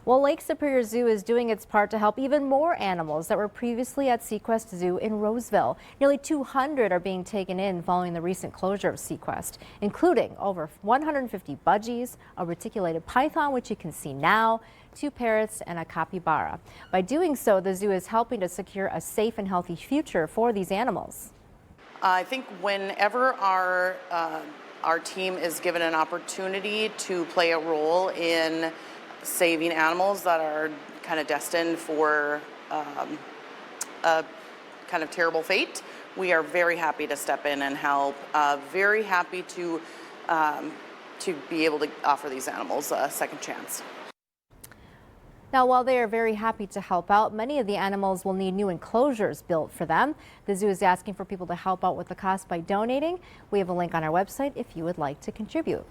Well, Lake Superior Zoo is doing its part to help even more animals that were previously at SeaQuest Zoo in Roseville. Nearly 200 are being taken in following the recent closure of SeaQuest, including over 150 budgies, a reticulated python, which you can see now, 2 parrots, and a capybara. By doing so, the zoo is helping to secure a safe and healthy future for these animals. I think whenever our team is given an opportunity to play a role in saving animals that are kind of destined for a kind of terrible fate, we are very happy to step in and help. Very happy to be able to offer these animals a second chance. Now, while they are very happy to help out, many of the animals will need new enclosures built for them. The zoo is asking for people to help out with the cost by donating. We have a link on our website if you would like to contribute.